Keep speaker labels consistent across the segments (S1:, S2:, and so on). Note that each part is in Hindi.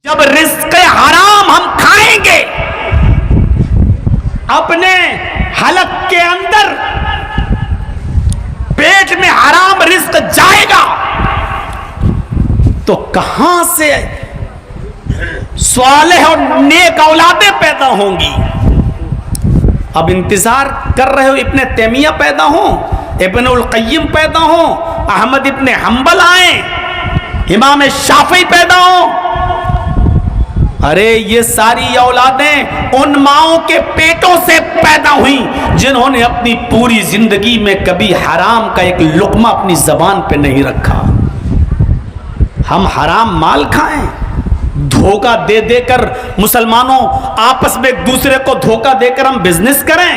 S1: जब रिस्क हराम हम खाएंगे, अपने हलक के अंदर पेट में हराम रिस्क जाएगा तो कहां से स्वालेह और नेक औलादें पैदा होंगी। अब इंतजार कर रहे हो इब्ने तैमिया पैदा हो, इब्नुल क़य्यिम पैदा हो, अहमद इब्ने हंबल आए, इमाम शाफी पैदा हो। अरे ये सारी औलादें उन माओं के पेटों से पैदा हुई जिन्होंने अपनी पूरी जिंदगी में कभी हराम का एक लुक़मा अपनी जबान पे नहीं रखा। हम हराम माल खाएं, धोखा दे देकर मुसलमानों आपस में एक दूसरे को धोखा देकर हम बिजनेस करें,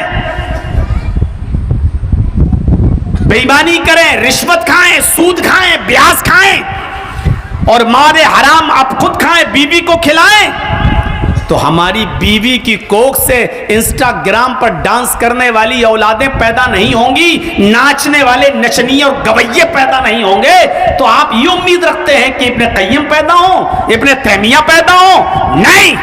S1: बेईमानी करें, रिश्वत खाएं, सूद खाएं, ब्याज खाएं और मारे हराम आप खुद खाएं, बीवी को खिलाएं, तो हमारी बीवी की कोख से इंस्टाग्राम पर डांस करने वाली औलादें पैदा नहीं होंगी, नाचने वाले नचनिए और गवैये पैदा नहीं होंगे। तो आप ये उम्मीद रखते हैं कि इब्ने क़य्यिम पैदा हो, इब्ने तैमिया पैदा हो? नहीं,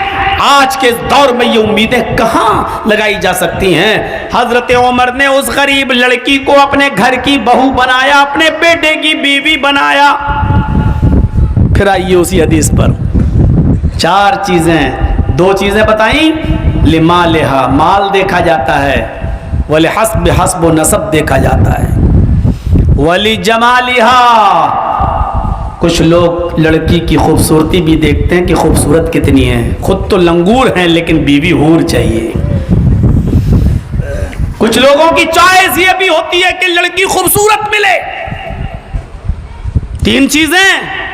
S1: आज के दौर में ये उम्मीदें कहां लगाई जा सकती हैं। हजरत उमर ने उस गरीब लड़की को अपने घर की बहू बनाया, अपने बेटे की बीवी बनाया। फिर आइए उसी हदीस पर, चार चीजें, दो चीजें बताई, लिमालिहा माल देखा जाता है, वली हस्ब हस्ब नसब देखा जाता है, वली जमालिहा कुछ लोग लड़की की खूबसूरती भी देखते हैं कि खूबसूरत कितनी है, खुद तो लंगूर हैं लेकिन बीवी हूर चाहिए। कुछ लोगों की चॉइस ये भी होती है कि लड़की खूबसूरत मिले। तीन चीजें।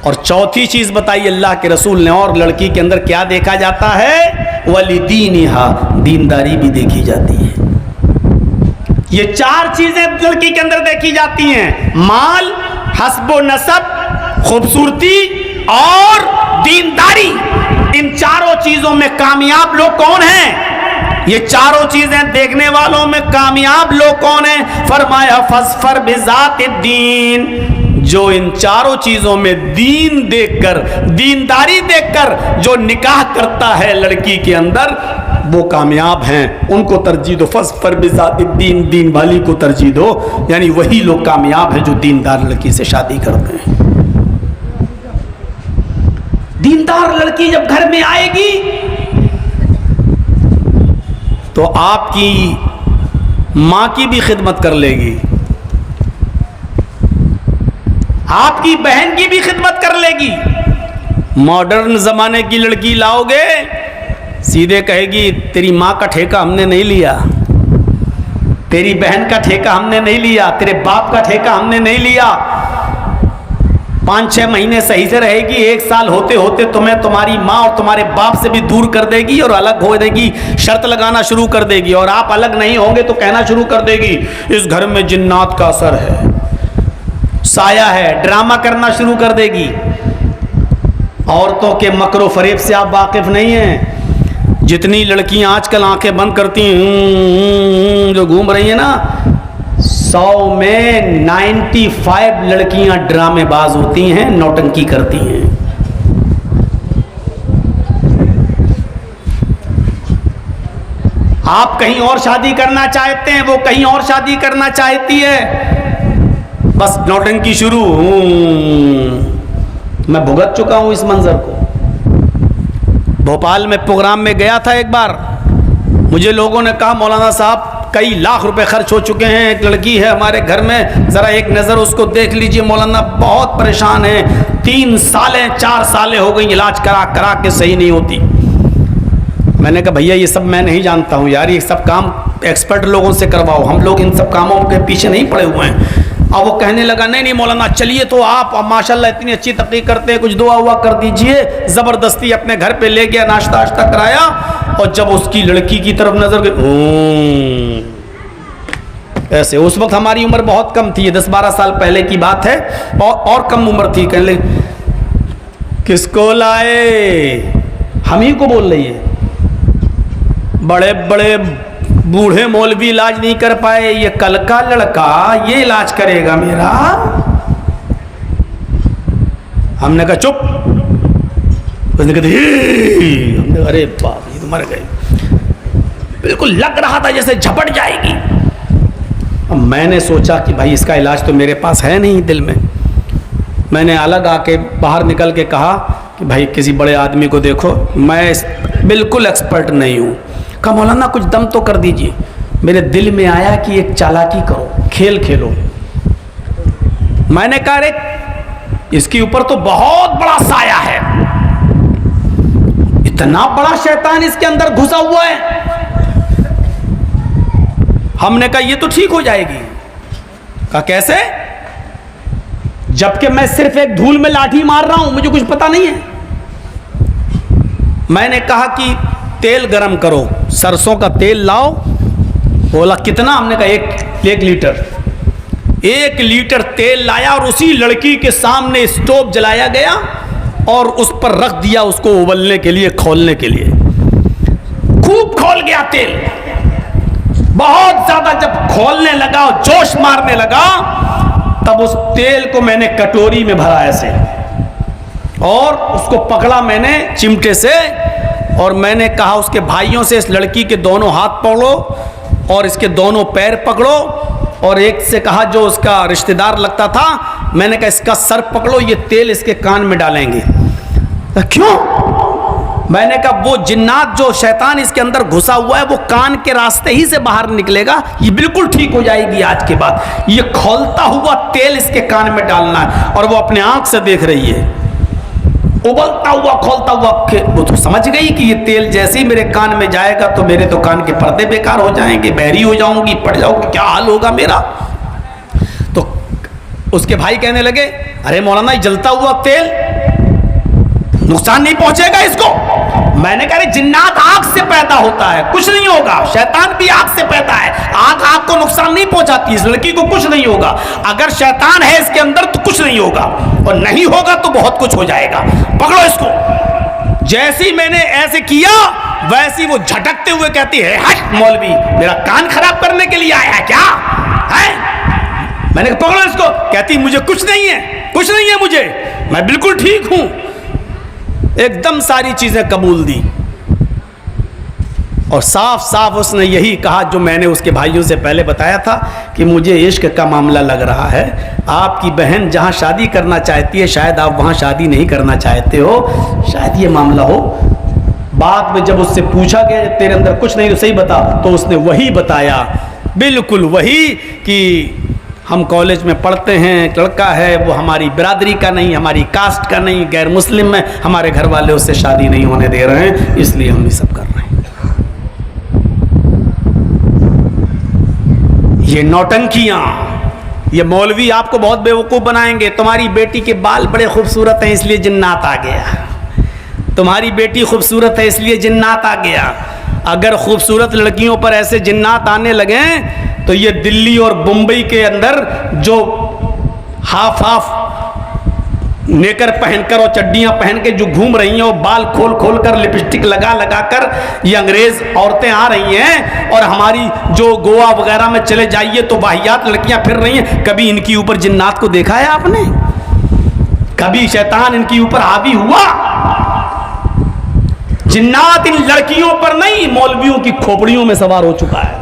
S1: और चौथी चीज बताई अल्लाह के रसूल ने, और लड़की के अंदर क्या देखा जाता है, वलिदीनिहा दीनदारी भी देखी जाती है। ये चार चीजें लड़की के अंदर देखी जाती हैं, माल, हस्बो नसब, खूबसूरती और दीनदारी। इन चारों चीजों में कामयाब लोग कौन हैं? ये चारों चीजें देखने वालों में कामयाब लोग कौन हैं? फरमाया फस्फर बिज़ातिद्दीन, जो इन चारों चीजों में दीन देखकर, दीनदारी देखकर जो निकाह करता है लड़की के अंदर, वो कामयाब हैं। उनको तरजीह दो, फस्फर बिज़ातिद्दीन, दीन वाली को तरजीह दो। यानी वही लोग कामयाब हैं जो दीनदार लड़की से शादी करते हैं। दीनदार लड़की जब घर में आएगी तो आपकी मां की भी खिदमत कर लेगी, आपकी बहन की भी खिदमत कर लेगी। मॉडर्न जमाने की लड़की लाओगे, सीधे कहेगी तेरी माँ का ठेका हमने नहीं लिया, तेरी बहन का ठेका हमने नहीं लिया, तेरे बाप का ठेका हमने नहीं लिया। 5-6 महीने सही से रहेगी, 1 साल होते होते तुम्हें तुम्हारी माँ और तुम्हारे बाप से भी दूर कर देगी और अलग हो देगी, शर्त लगाना शुरू कर देगी। और आप अलग नहीं होंगे तो कहना शुरू कर देगी इस घर में जिन्नात का असर है, साया है, ड्रामा करना शुरू कर देगी। औरतों के मकरो फरेब से आप वाकिफ नहीं हैं। जितनी लड़कियां आजकल आंखें बंद करती हैं जो घूम रही हैं ना, 100 में 95 लड़कियां ड्रामेबाज होती हैं, नौटंकी करती हैं। आप कहीं और शादी करना चाहते हैं, वो कहीं और शादी करना चाहती है, बस नौटंकी शुरू। मैं भुगत चुका हूं इस मंजर को। भोपाल में प्रोग्राम में गया था एक बार, मुझे लोगों ने कहा मौलाना साहब कई लाख रुपए खर्च हो चुके हैं, एक लड़की है हमारे घर में, जरा एक नज़र उसको देख लीजिए मौलाना, बहुत परेशान है, 3 सालें 4 सालें हो गई इलाज करा करा के सही नहीं होती। मैंने कहा भैया ये सब मैं नहीं जानता हूँ यार, ये सब काम एक्सपर्ट लोगों से करवाओ, हम लोग इन सब कामों के पीछे नहीं पड़े हुए हैं। अब वो कहने लगा नहीं नहीं मौलाना चलिए, तो आप माशाल्लाह इतनी अच्छी तकरीर करते हैं, कुछ दुआ हुआ कर दीजिए। ज़बरदस्ती अपने घर पे ले गया, नाश्ता वाश्ता कराया, और जब उसकी लड़की की तरफ नजर गई ऐसे, उस वक्त हमारी उम्र बहुत कम थी, 10-12 साल पहले की बात है, और कम उम्र थी। कहने लगे किसको लाए, हम ही को बोल रही है, बड़े बड़े बूढ़े मौलवी इलाज नहीं कर पाए, ये कल का लड़का ये इलाज करेगा मेरा। हमने कहा चुप, उसने कहते हमने अरे बाप ये तो मर गए, बिल्कुल लग रहा था जैसे झपट जाएगी। अब मैंने सोचा कि भाई इसका इलाज तो मेरे पास है नहीं दिल में। मैंने अलग आके बाहर निकल के कहा कि भाई किसी बड़े आदमी को देखो, मैं बिल्कुल एक्सपर्ट नहीं हूँ। कहा मौलाना कुछ दम तो कर दीजिए। मेरे दिल में आया कि एक चालाकी करो, खेल खेलो। मैंने कहा रे इसके ऊपर तो बहुत बड़ा साया है, इतना बड़ा शैतान इसके अंदर घुसा हुआ है। हमने कहा ये तो ठीक हो जाएगी। कहा कैसे? जबकि मैं सिर्फ एक धूल में लाठी मार रहा हूं, मुझे कुछ पता नहीं है। मैंने कहा कि तेल गरम करो, सरसों का तेल लाओ। बोला कितना? हमने कहा एक लीटर। 1 लीटर तेल लाया और उसी लड़की के सामने स्टोव जलाया गया और उस पर रख दिया उसको उबलने के लिए, खोलने के लिए। खूब खोल गया तेल, बहुत ज्यादा। जब खोलने लगा और जोश मारने लगा, तब उस तेल को मैंने कटोरी में भरा ऐसे और उसको पकड़ा मैंने चिमटे से, और मैंने कहा उसके भाइयों से इस लड़की के दोनों हाथ पकड़ो और इसके दोनों पैर पकड़ो, और एक से कहा जो उसका रिश्तेदार लगता था, मैंने कहा इसका सर पकड़ो, ये तेल इसके कान में डालेंगे। क्यों? मैंने कहा वो जिन्नात जो शैतान इसके अंदर घुसा हुआ है वो कान के रास्ते ही से बाहर निकलेगा, ये बिल्कुल ठीक हो जाएगी आज के बाद। ये खोलता हुआ तेल इसके कान में डालना है। और वो अपने आंख से देख रही है, उबलता हुआ खोलता हुआ। वो तो समझ गई कि ये तेल जैसे ही मेरे कान में जाएगा तो मेरे तो कान के पर्दे बेकार हो जाएंगे, बहरी हो जाऊंगी, पड़ जाऊंगी, क्या हाल होगा मेरा। तो उसके भाई कहने लगे अरे मौलाना ये जलता हुआ तेल नुकसान नहीं पहुंचेगा इसको। मैंने कहा जिन्नात आग से पैदा होता है, कुछ नहीं होगा। शैतान भी आग से पैदा है, आग को नुकसान नहीं पहुंचाती। इस लड़की को कुछ नहीं होगा। अगर शैतान है इसके अंदर तो कुछ नहीं होगा, और नहीं होगा तो बहुत कुछ हो जाएगा। पकड़ो इसको। जैसे ही मैंने ऐसे किया वैसे ही वो झटकते हुए कहती है हट मौलवी, मेरा कान खराब करने के लिए आया है क्या है? मैंने कहा पकड़ो इसको। कहती मुझे कुछ नहीं है, कुछ नहीं है मुझे, मैं बिल्कुल ठीक हूं। एकदम सारी चीजें कबूल दी और साफ साफ उसने यही कहा जो मैंने उसके भाइयों से पहले बताया था कि मुझे इश्क का मामला लग रहा है। आपकी बहन जहां शादी करना चाहती है शायद आप वहां शादी नहीं करना चाहते हो, शायद ये मामला हो। बाद में जब उससे पूछा गया तेरे अंदर कुछ नहीं तो सही बता, तो उसने वही बताया, बिल्कुल वही कि हम कॉलेज में पढ़ते हैं, लड़का है वो हमारी बिरादरी का नहीं, हमारी कास्ट का नहीं, गैर मुस्लिम में, हमारे घर वाले उससे शादी नहीं होने दे रहे हैं, इसलिए हम ये सब कर रहे हैं। ये नौटंकियां, ये मौलवी आपको बहुत बेवकूफ़ बनाएंगे। तुम्हारी बेटी के बाल बड़े खूबसूरत हैं इसलिए जिन्नात आ गया, तुम्हारी बेटी खूबसूरत है इसलिए जिन्नात आ गया। अगर खूबसूरत लड़कियों पर ऐसे जिन्नात आने लगे तो ये दिल्ली और मुंबई के अंदर जो हाफ नेकर पहनकर और चड्डियां पहन के जो घूम रही हैं और बाल खोल खोल कर लिपस्टिक लगा लगा कर ये अंग्रेज औरतें आ रही हैं, और हमारी जो गोवा वगैरह में चले जाइए तो वाहियात लड़कियां फिर रही हैं। कभी इनकी ऊपर जिन्नात को देखा है आपने? कभी शैतान इनकी ऊपर हावी हुआ? जिन्नात इन लड़कियों पर नहीं, मौलवियों की खोपड़ियों में सवार हो चुका है।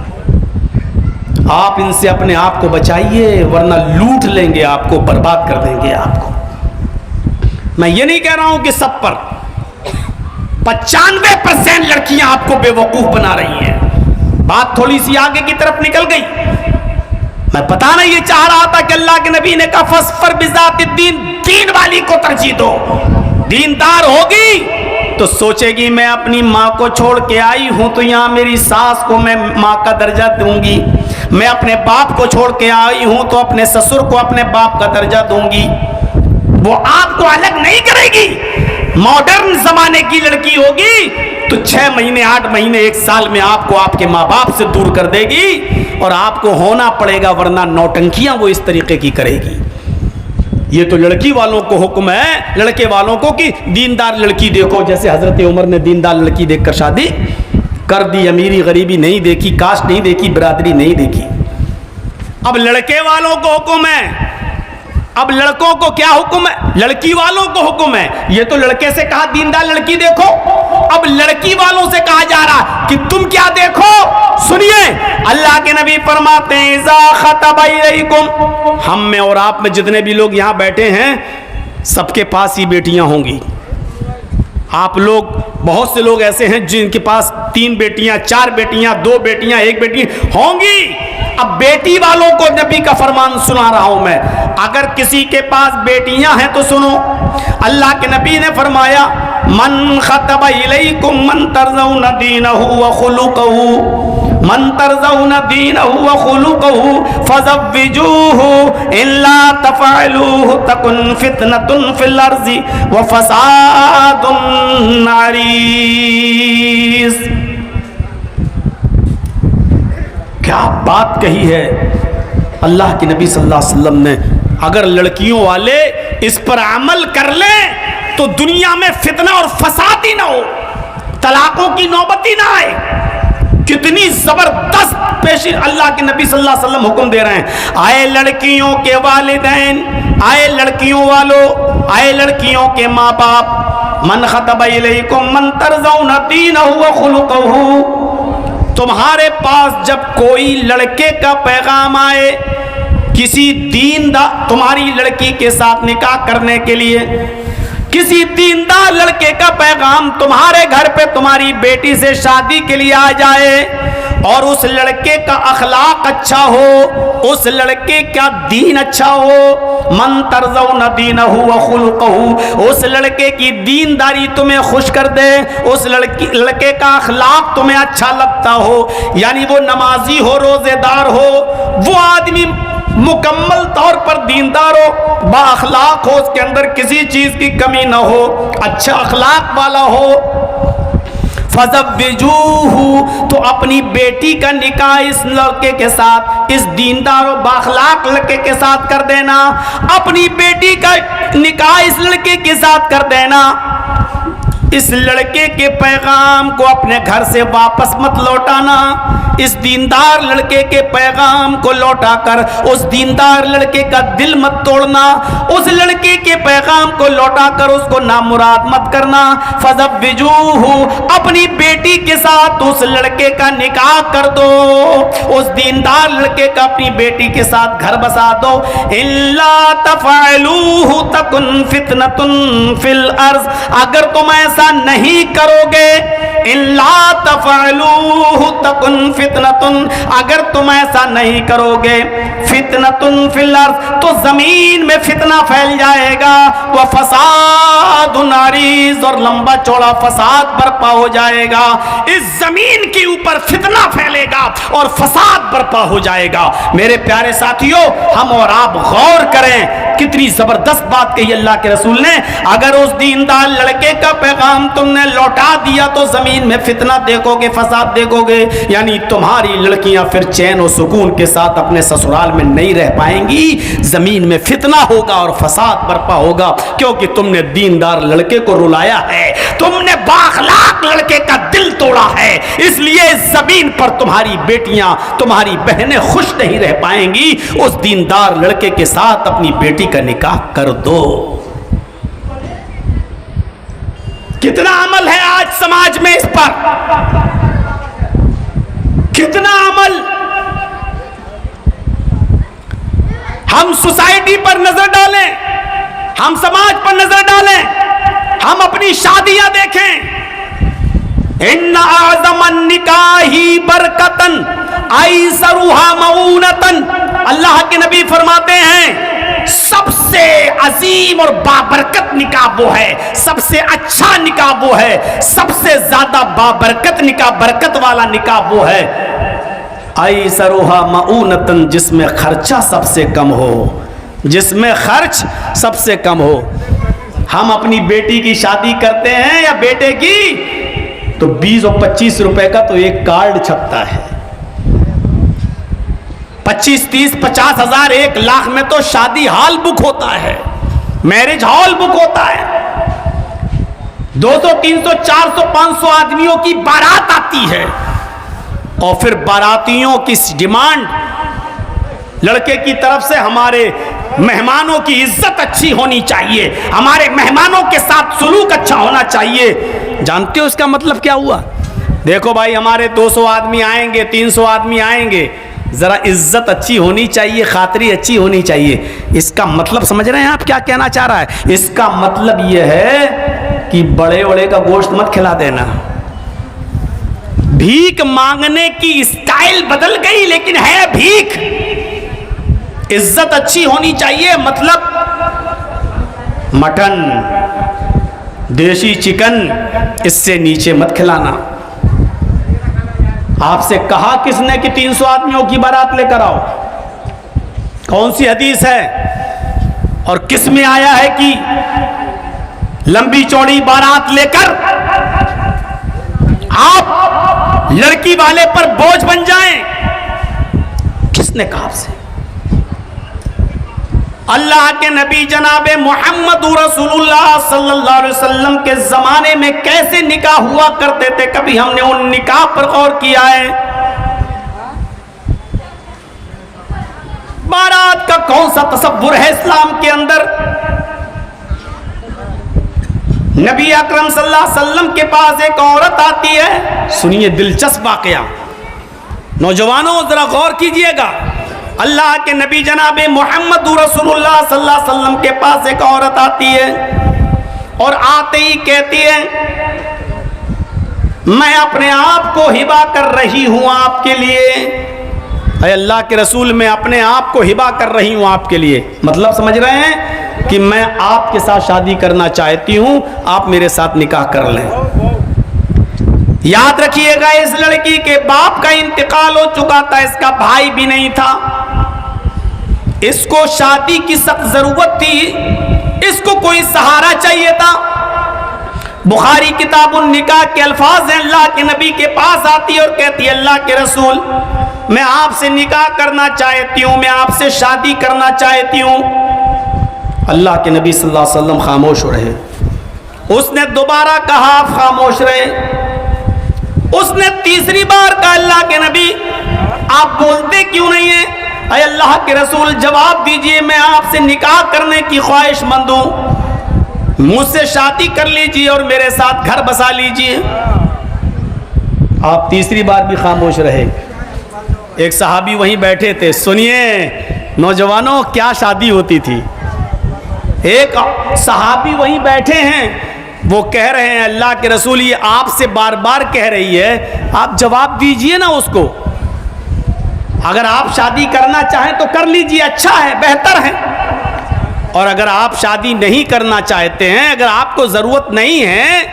S1: आप इनसे अपने आप को बचाइए वरना लूट लेंगे आपको, बर्बाद कर देंगे आपको। मैं ये नहीं कह रहा हूं कि सब पर, 95% लड़कियां आपको बेवकूफ बना रही हैं। बात थोड़ी सी आगे की तरफ निकल गई। मैं पता नहीं ये चाह रहा था कि अल्लाह के नबी ने कहा फस्फर बिज़ाति दीन, दीन वाली को तरजीह दो। दीनदार होगी तो सोचेगी मैं अपनी माँ को छोड़ के आई हूं तो यहां मेरी सास को मैं माँ का दर्जा दूंगी, मैं अपने बाप को छोड़ के आई हूं तो अपने ससुर को अपने बाप का दर्जा दूंगी। वो आपको अलग नहीं करेगी। मॉडर्न जमाने की लड़की होगी तो 6 महीने 8 महीने 1 साल में आपको आपके माँ बाप से दूर कर देगी और आपको होना पड़ेगा, वरना नौटंकियां वो इस तरीके की करेगी। ये तो लड़की वालों को हुक्म है, लड़के वालों को कि दीनदार लड़की देखो, जैसे हजरत उमर ने दीनदार लड़की देखकर शादी कर दी। अमीरी गरीबी नहीं देखी, कास्ट नहीं देखी, बिरादरी नहीं देखी। अब लड़के वालों को हुक्म है अब लड़कों को क्या हुक्म है? लड़की वालों को हुक्म है। ये तो लड़के से कहा दीनदार लड़की देखो, अब लड़की वालों से कहा जा रहा कि तुम क्या देखो। सुनिए, अल्लाह के नबी फरमाते हैं इज़ा खतबा इलैकुम, हम में और आप में जितने भी लोग यहां बैठे हैं सबके पास ही बेटियां होंगी। आप लोग, बहुत से लोग ऐसे हैं जिनके पास 3 बेटियां, 4 बेटियां, 2 बेटियां, 1 बेटी होंगी। अब बेटी वालों को नबी का फरमान सुना रहा हूं मैं। अगर किसी के पास बेटियां हैं तो सुनो, अल्लाह के नबी ने फरमाया मन खतबा इलैकुम मन तरज़ौना दीनहु व खुलुकहु, मन तरज़ौना दीनहु व खुलुकहु फज़व्विजूहु इल्ला तफ़अलूहु तकुन फितनतुन फिल अर्ज़ि व फ़सादुन अरीज़। क्या बात कही है अल्लाह के नबी सल्लल्लाहु अलैहि वसल्लम ने। अगर लड़कियों वाले इस पर अमल कर लें तो दुनिया में फितना और फसाद ही ना हो, तलाकों की नौबत ही ना आए। कितनी जबरदस्त पेशी अल्लाह के नबी सल्लल्लाहु अलैहि वसल्लम हुक्म दे रहे हैं। आए लड़कियों के वालिदैन, आए लड़कियों वालों, आए लड़कियों के माँ बाप, मन खतबा इलैकुम मन तरज़ौना दीनहु व खुलुकहु, तुम्हारे पास जब कोई लड़के का पैगाम आए किसी दीनदार, तुम्हारी लड़की के साथ निकाह करने के लिए किसी दीनदार लड़के का पैगाम तुम्हारे घर पे तुम्हारी बेटी से शादी के लिए आ जाए और उस लड़के का अखलाक अच्छा हो, उस लड़के का दीन अच्छा हो, मन तरज़ौना दीनहु व खुलुकहु, उस लड़के की दीनदारी तुम्हें खुश कर दे, उस लड़के का अखलाक तुम्हें अच्छा लगता हो, यानी वो नमाजी हो, रोजेदार हो, वो आदमी मुकम्मल तौर पर दीनदार हो, बाअखलाक हो, उसके अंदर किसी चीज की कमी ना हो, अच्छा अखलाक वाला हो, फज़व्विजूहु, तो अपनी बेटी का निकाह इस लड़के के साथ, इस दीनदार और बाअखलाक लड़के के साथ कर देना। अपनी बेटी का निकाह इस लड़के के साथ कर देना। इस लड़के के पैगाम को अपने घर से वापस मत लौटाना। इस दीनदार लड़के के पैगाम को लौटाकर उस दीनदार लड़के का दिल मत तोड़ना। उस लड़के के पैगाम को लौटाकर उसको नामुराद मत करना। फज़व्विजूहु, अपनी बेटी के साथ उस लड़के का निकाह कर दो, उस दीनदार लड़के का अपनी बेटी के साथ घर बसा दो। इल्ला तफ़अलूहु तकुन फितनतुन फिल अर्ज़, अगर तुम ऐसा नहीं करोगे, इल्ला तफ़अलूहु तकुन फितनतुन, अगर तुम ऐसा नहीं करोगे, फितनतुन फिल अर्ज़, तो जमीन में फितना फैल जाएगा, व फसादुन अरीज़, और लंबा चौड़ा फसाद बर्पा हो जाएगा। इस जमीन के ऊपर फितना फैलेगा और फसाद बर्पा हो जाएगा। मेरे प्यारे साथियों, हम और आप गौर करें, कितनी जबरदस्त बात कही अल्लाह के रसूल ने। अगर उस दीनदार लड़के का पैगाम तुमने लौटा दिया तो जमीन में फितना देखोगे, फसाद देखोगे, यानी तुम्हारी लड़कियां फिर चैन और सुकून के साथ अपने ससुराल में नहीं रह पाएंगी। जमीन में फितना होगा और फसाद बर्पा होगा, क्योंकि तुमने दीनदार लड़के को रुलाया है, तुमने बाअखलाक लड़के का दिल तोड़ा है। इसलिए जमीन पर तुम्हारी बेटियां, तुम्हारी बहनें खुश नहीं रह पाएंगी। उस दीनदार लड़के के साथ अपनी बेटी का निकाह कर दो। कितना अमल है आज समाज में इस पर, कितना अमल। हम सोसाइटी पर नजर डालें, हम समाज पर नजर डालें, हम अपनी शादियां देखें। इन्ना आज़मन निकाही बरकतन ऐसरुहा मऊनतन, अल्लाह के नबी फरमाते हैं सबसे अजीम और बाबरकत निकाह वो है, सबसे अच्छा निकाह वो है, सबसे ज्यादा बाबरकत निकाह, बरकत वाला निकाह वो है ऐसरुहा मऊनतन, जिसमें खर्चा सबसे कम हो, जिसमें खर्च सबसे कम हो। हम अपनी बेटी की शादी करते हैं या बेटे की, तो 20 और 25 रुपए का तो एक कार्ड छपता है। 25, 30, 50 हजार, 1 लाख में तो शादी हॉल बुक होता है, मैरिज हॉल बुक होता है। 200, 300, 400, 500 आदमियों की बारात आती है और फिर बारातियों की डिमांड लड़के की तरफ से हमारे मेहमानों की इज्जत अच्छी होनी चाहिए, हमारे मेहमानों के साथ सुलूक अच्छा होना चाहिए। जानते हो इसका मतलब क्या हुआ? देखो भाई, हमारे 200 आदमी आएंगे, 300 आदमी आएंगे, जरा इज्जत अच्छी होनी चाहिए, खातरी अच्छी होनी चाहिए। इसका मतलब समझ रहे हैं आप क्या कहना चाह रहा है? इसका मतलब यह है कि बड़े बड़े का गोश्त मत खिला देना। भीख मांगने की स्टाइल बदल गई, लेकिन है भीख। इज्जत अच्छी होनी चाहिए, मतलब मटन, देसी चिकन, इससे नीचे मत खिलाना। आपसे कहा किसने कि 300 आदमियों की बारात लेकर आओ? कौन सी हदीस है? और किस में आया है कि लंबी चौड़ी बारात लेकर आप लड़की वाले पर बोझ बन जाएं? किसने कहा आपसे? अल्लाह के नबी जनाबे मोहम्मद रसूलुल्लाह सल्लल्लाहु अलैहि वसल्लम के जमाने में कैसे निकाह हुआ करते थे, कभी हमने उन निकाह पर गौर किया है? बारात का कौन सा तसव्वुर है इस्लाम के अंदर? नबी अकरम सल्लल्लाहु अलैहि वसल्लम के पास एक औरत आती है। सुनिए दिलचस्प वाकया, नौजवानों जरा गौर कीजिएगा। अल्लाह के नबी जनाबे मोहम्मद रसूलुल्लाह सल्लल्लाहु अलैहि वसल्लम के पास एक औरत आती है और आते ही कहती है, मैं अपने आप को हिबा कर रही हूं आपके लिए। अरे अल्लाह के रसूल, मैं अपने आप को हिबा कर रही हूं आपके लिए, मतलब समझ रहे हैं कि मैं आपके साथ शादी करना चाहती हूं, आप मेरे साथ निकाह कर लें। याद रखिएगा, इस लड़की के बाप का इंतकाल हो चुका था, इसका भाई भी नहीं था। इसको शादी की सख्त जरूरत थी, इसको कोई सहारा चाहिए था। बुखारी किताबुन निकाह के अल्फाज हैं, अल्लाह के नबी के पास आती है और कहती है, अल्लाह के रसूल, मैं आपसे निकाह करना चाहती हूं, मैं आपसे शादी करना चाहती हूं। अल्लाह के नबी सल्लल्लाहु अलैहि वसल्लम खामोश रहे। उसने दोबारा कहा, आप खामोश रहे। उसने तीसरी बार कहा, अल्लाह के नबी आप बोलते क्यों नहीं है? अरे अल्लाह के रसूल, जवाब दीजिए, मैं आपसे निकाह करने की ख्वाहिशमंद हूं, मुझसे शादी कर लीजिए और मेरे साथ घर बसा लीजिए। आप तीसरी बार भी खामोश रहे। एक सहाबी वहीं बैठे थे। सुनिए नौजवानों, क्या शादी होती थी। एक सहाबी वहीं बैठे हैं, वो कह रहे हैं, अल्लाह के रसूल, ये आपसे बार बार कह रही है, आप जवाब दीजिए ना उसको। अगर आप शादी करना चाहें तो कर लीजिए, अच्छा है, बेहतर है। और अगर आप शादी नहीं करना चाहते हैं, अगर आपको जरूरत नहीं है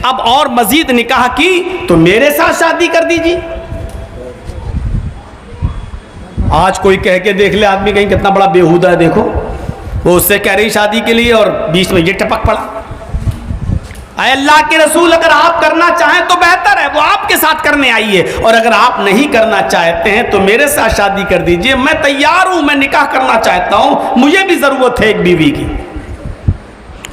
S1: अब और मजीद निकाह की, तो मेरे साथ शादी कर दीजिए। आज कोई कह के देख ले आदमी, कहीं कितना बड़ा बेहुदा है, देखो वो उससे कह रही शादी के लिए और बीच में ये टपक पड़ा। अरे अल्लाह के रसूल, अगर आप करना चाहें तो बेहतर है, वो आपके साथ करने आई है, और अगर आप नहीं करना चाहते हैं तो मेरे साथ शादी कर दीजिए, मैं तैयार हूं, मैं निकाह करना चाहता हूं, मुझे भी जरूरत है एक बीवी की।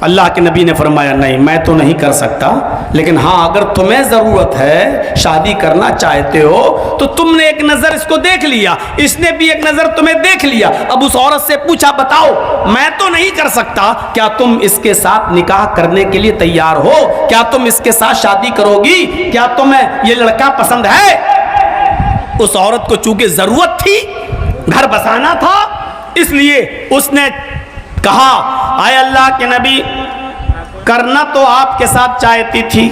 S1: अल्लाह के नबी ने फरमाया, नहीं मैं तो नहीं कर सकता, लेकिन हाँ अगर तुम्हें ज़रूरत है, शादी करना चाहते हो, तो तुमने एक नज़र इसको देख लिया, इसने भी एक नज़र तुम्हें देख लिया। अब उस औरत से पूछा, बताओ मैं तो नहीं कर सकता, क्या तुम इसके साथ निकाह करने के लिए तैयार हो? क्या तुम इसके साथ शादी करोगी? क्या तुम्हें ये लड़का पसंद है? उस औरत को चूंकि ज़रूरत थी, घर बसाना था, इसलिए उसने कहा, आए अल्लाह के नबी, करना तो आपके साथ चाहती थी,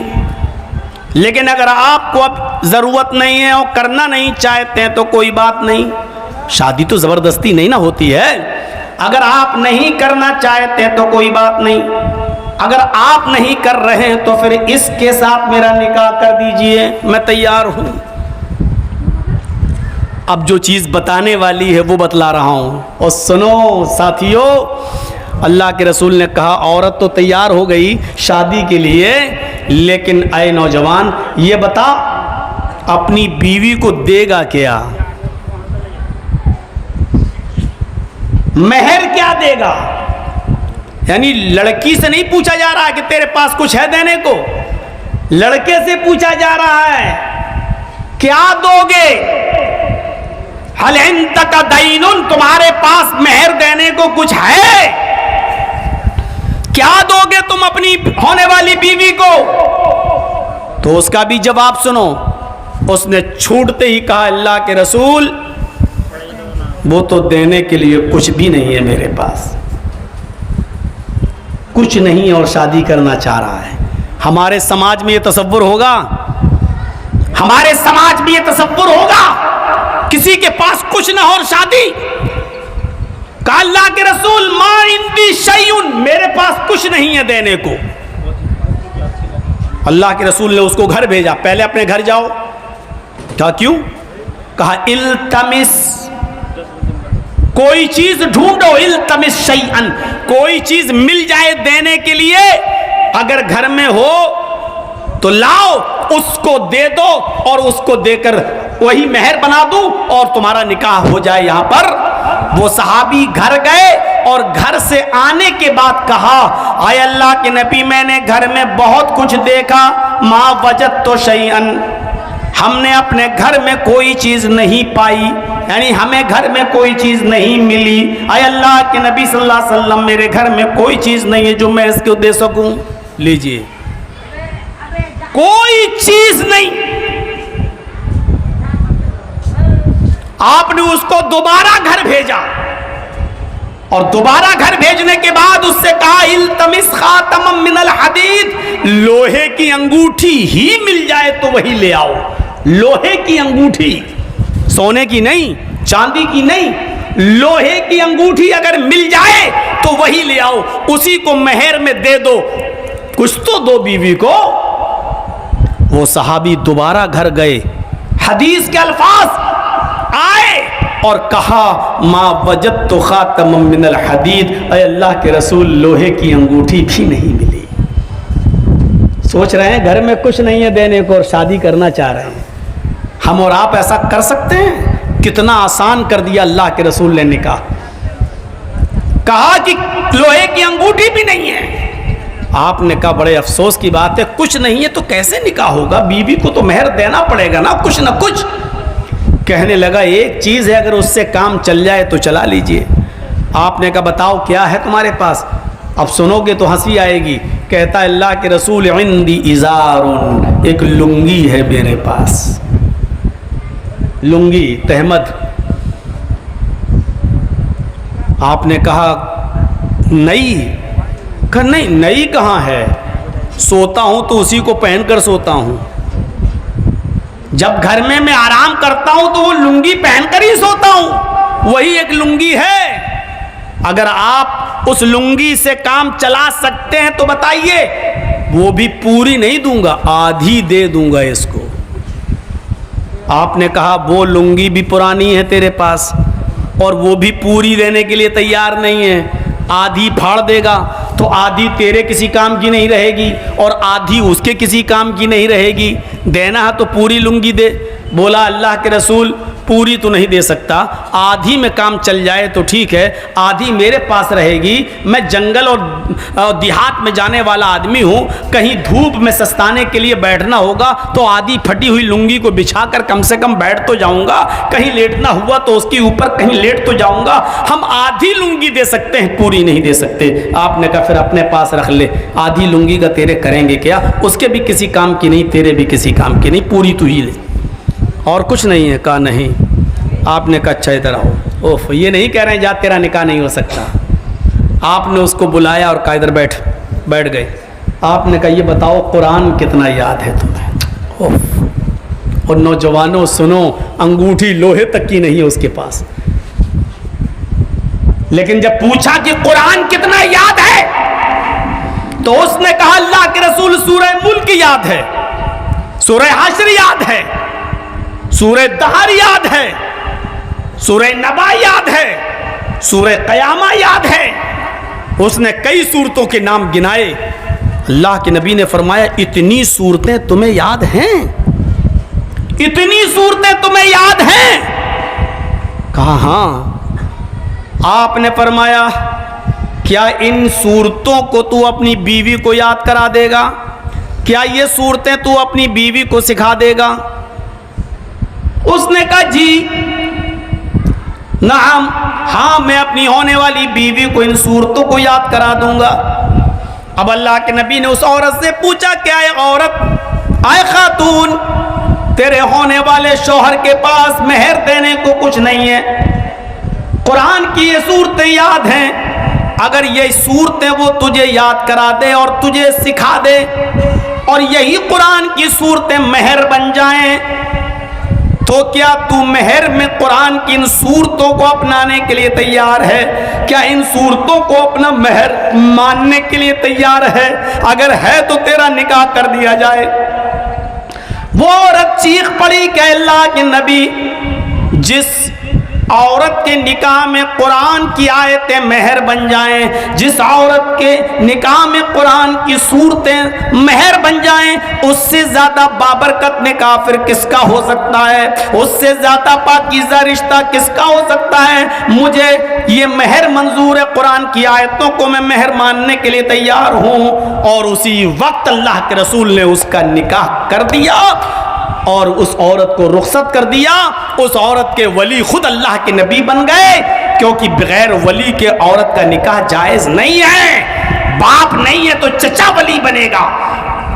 S1: लेकिन अगर आपको अब ज़रूरत नहीं है और करना नहीं चाहते हैं तो कोई बात नहीं, शादी तो ज़बरदस्ती नहीं ना होती है। अगर आप नहीं करना चाहते हैं तो कोई बात नहीं, अगर आप नहीं कर रहे हैं तो फिर इसके साथ मेरा निकाह कर दीजिए, मैं तैयार हूँ। अब जो चीज़ बताने वाली है वो बतला रहा हूँ, और सुनो साथियों, अल्लाह के रसूल ने कहा, औरत तो तैयार हो गई शादी के लिए, लेकिन ऐ नौजवान ये बता, अपनी बीवी को देगा क्या? महर क्या देगा? यानी लड़की से नहीं पूछा जा रहा है कि तेरे पास कुछ है देने को, लड़के से पूछा जा रहा है क्या दोगे? हल इंदका दैनुन, तुम्हारे पास मेहर देने को कुछ है? क्या दोगे तुम अपनी होने वाली बीवी को? तो उसका भी जवाब सुनो। उसने छूटते ही कहा, अल्लाह के रसूल, वो तो देने के लिए कुछ भी नहीं है मेरे पास, कुछ नहीं और शादी करना चाह रहा है। हमारे समाज में ये तसव्वुर होगा? हमारे समाज में ये तसव्वुर होगा किसी के पास कुछ ना हो और शादी? कहा अल्लाह के रसूल, मा इंदी शैउन, मेरे पास कुछ नहीं है देने को। अल्लाह के रसूल ने उसको घर भेजा, पहले अपने घर जाओ। क्या, क्यों? कहा इल्तमिस, कोई चीज ढूंढो, इल्तमिस शैअन, कोई चीज मिल जाए देने के लिए, अगर घर में हो तो लाओ, उसको दे दो और उसको देकर वही मेहर बना दूं और तुम्हारा निकाह हो जाए यहां पर। वो सहाबी घर गए और घर से आने के बाद कहा, आय अल्लाह के नबी, मैंने घर में बहुत कुछ देखा, मां वजद तो शैअन, हमने अपने घर में कोई चीज नहीं पाई, यानी हमें घर में कोई चीज नहीं मिली। आय अल्लाह के नबी सल्लल्लाहु अलैहि वसल्लम, मेरे घर में कोई चीज नहीं है जो मैं इसको दे सकूं। लीजिए, कोई चीज नहीं। आपने उसको दोबारा घर भेजा और दोबारा घर भेजने के बाद उससे कहा, इल्तमिस खातमम मिनल हदीद, लोहे की अंगूठी ही मिल जाए तो वही ले आओ। लोहे की अंगूठी, सोने की नहीं, चांदी की नहीं, लोहे की अंगूठी अगर मिल जाए तो वही ले आओ, उसी को मेहर में दे दो, कुछ तो दो बीवी को। वो सहाबी दोबारा घर गए, हदीस के अल्फाज आए और कहा, मां वजद तो खातम मिनल हदीद, अय अल्लाह के रसूल, लोहे की अंगूठी भी नहीं मिली। सोच रहे हैं घर में कुछ नहीं है देने को और शादी करना चाह रहे हैं। हम और आप ऐसा कर सकते हैं? कितना आसान कर दिया अल्लाह के रसूल ने निकाह। कहा कि लोहे की अंगूठी भी नहीं है। आपने कहा बड़े अफसोस की बात है, कुछ नहीं है तो कैसे निकाह होगा? बीवी को तो मेहर देना पड़ेगा ना कुछ। कहने लगा, एक चीज है, अगर उससे काम चल जाए तो चला लीजिए। आपने कहा बताओ क्या है तुम्हारे पास? अब सुनोगे तो हंसी आएगी। कहता है, अल्लाह के रसूल, इंदी इजारुन, एक लुंगी है मेरे पास। लुंगी, तहमद। आपने कहा नई? कहा नहीं, नई कहाँ है, सोता हूं तो उसी को पहनकर सोता हूं। जब घर में मैं आराम करता हूं तो वो लुंगी पहनकर ही सोता हूं, वही एक लुंगी है। अगर आप उस लुंगी से काम चला सकते हैं तो बताइए। वो भी पूरी नहीं दूंगा, आधी दे दूंगा इसको। आपने कहा वो लुंगी भी पुरानी है तेरे पास और वो भी पूरी देने के लिए तैयार नहीं है, आधी फाड़ देगा तो आधी तेरे किसी काम की नहीं रहेगी और आधी उसके किसी काम की नहीं रहेगी। देना है तो पूरी लुंगी दे। बोला, अल्लाह के रसूल, पूरी तो नहीं दे सकता, आधी में काम चल जाए तो ठीक है, आधी मेरे पास रहेगी। मैं जंगल और देहात में जाने वाला आदमी हूँ, कहीं धूप में सस्ताने के लिए बैठना होगा तो आधी फटी हुई लुंगी को बिछाकर कम से कम बैठ तो जाऊँगा, कहीं लेटना हुआ तो उसके ऊपर कहीं लेट तो जाऊँगा। हम आधी लुंगी दे सकते हैं, पूरी नहीं दे सकते। आपने कहा फिर अपने पास रख ले, आधी लुंगी का तेरे करेंगे क्या? उसके भी किसी काम की नहीं, तेरे भी किसी काम की नहीं, पूरी तू ही ले, और कुछ नहीं है। कहा नहीं। आपने कहा अच्छा इधर आओ। ओफ, ये नहीं कह रहे हैं जा तेरा निकाह नहीं हो सकता। आपने उसको बुलाया और कहा इधर बैठ गए। आपने कहा ये बताओ कुरान कितना याद है तुम्हें? ओफ, और नौजवानों सुनो, अंगूठी लोहे तक की नहीं है उसके पास। लेकिन जब पूछा कि कुरान कितना याद है तो उसने कहा अल्लाह के रसूल, सूरह मुल्क याद है, सूरह हश्र याद है, सूरह दहर याद है, सूरह नबा याद है, सूरह क़यामा याद है। उसने कई सूरतों के नाम गिनाए। अल्लाह के नबी ने फरमाया, इतनी सूरतें तुम्हें याद हैं? इतनी सूरतें तुम्हें याद हैं? कहा हाँ। आपने फरमाया, क्या इन सूरतों को तू अपनी बीवी को याद करा देगा? क्या ये सूरतें तू अपनी बीवी को सिखा देगा? उसने कहा जी। नाम, हाँ मैं अपनी होने वाली बीवी को इन सूरतों को याद करा दूंगा। अब अल्लाह के नबी ने उस औरत से पूछा, क्या है औरत, आए खातून, तेरे होने वाले शौहर के पास मेहर देने को कुछ नहीं है, कुरान की ये सूरतें याद हैं, अगर ये सूरतें वो तुझे याद करा दे और तुझे सिखा दे और यही कुरान की सूरतें मेहर बन जाएं, तो क्या तू मेहर में कुरान की इन सूरतों को अपनाने के लिए तैयार है? क्या इन सूरतों को अपना मेहर मानने के लिए तैयार है? अगर है तो तेरा निकाह कर दिया जाए। वो औरत चीख पड़ी कि अल्लाह के नबी, जिस औरत के निकाह में कुरान की आयतें मेहर बन जाएं, जिस औरत के निकाह में कुरान की सूरतें मेहर बन जाएं, उससे ज्यादा बाबरकत निकाह फिर किसका हो सकता है? उससे ज्यादा पाकीज़ा रिश्ता किसका हो सकता है? मुझे ये मेहर मंजूर है, कुरान की आयतों को मैं मेहर मानने के लिए तैयार हूं। और उसी वक्त अल्लाह के रसूल ने उसका निकाह कर दिया और उस औरत को रुखसत कर दिया। उस औरत के वली खुद अल्लाह के नबी बन गए, क्योंकि बगैर वली के औरत का निकाह जायज नहीं है। बाप नहीं है तो चचा वली बनेगा,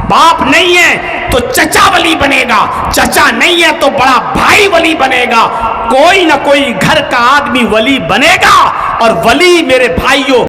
S1: बाप नहीं है तो चचा वली बनेगा, चचा नहीं है तो बड़ा भाई वली बनेगा, कोई ना कोई घर का आदमी वली बनेगा। और वली मेरे भाइयों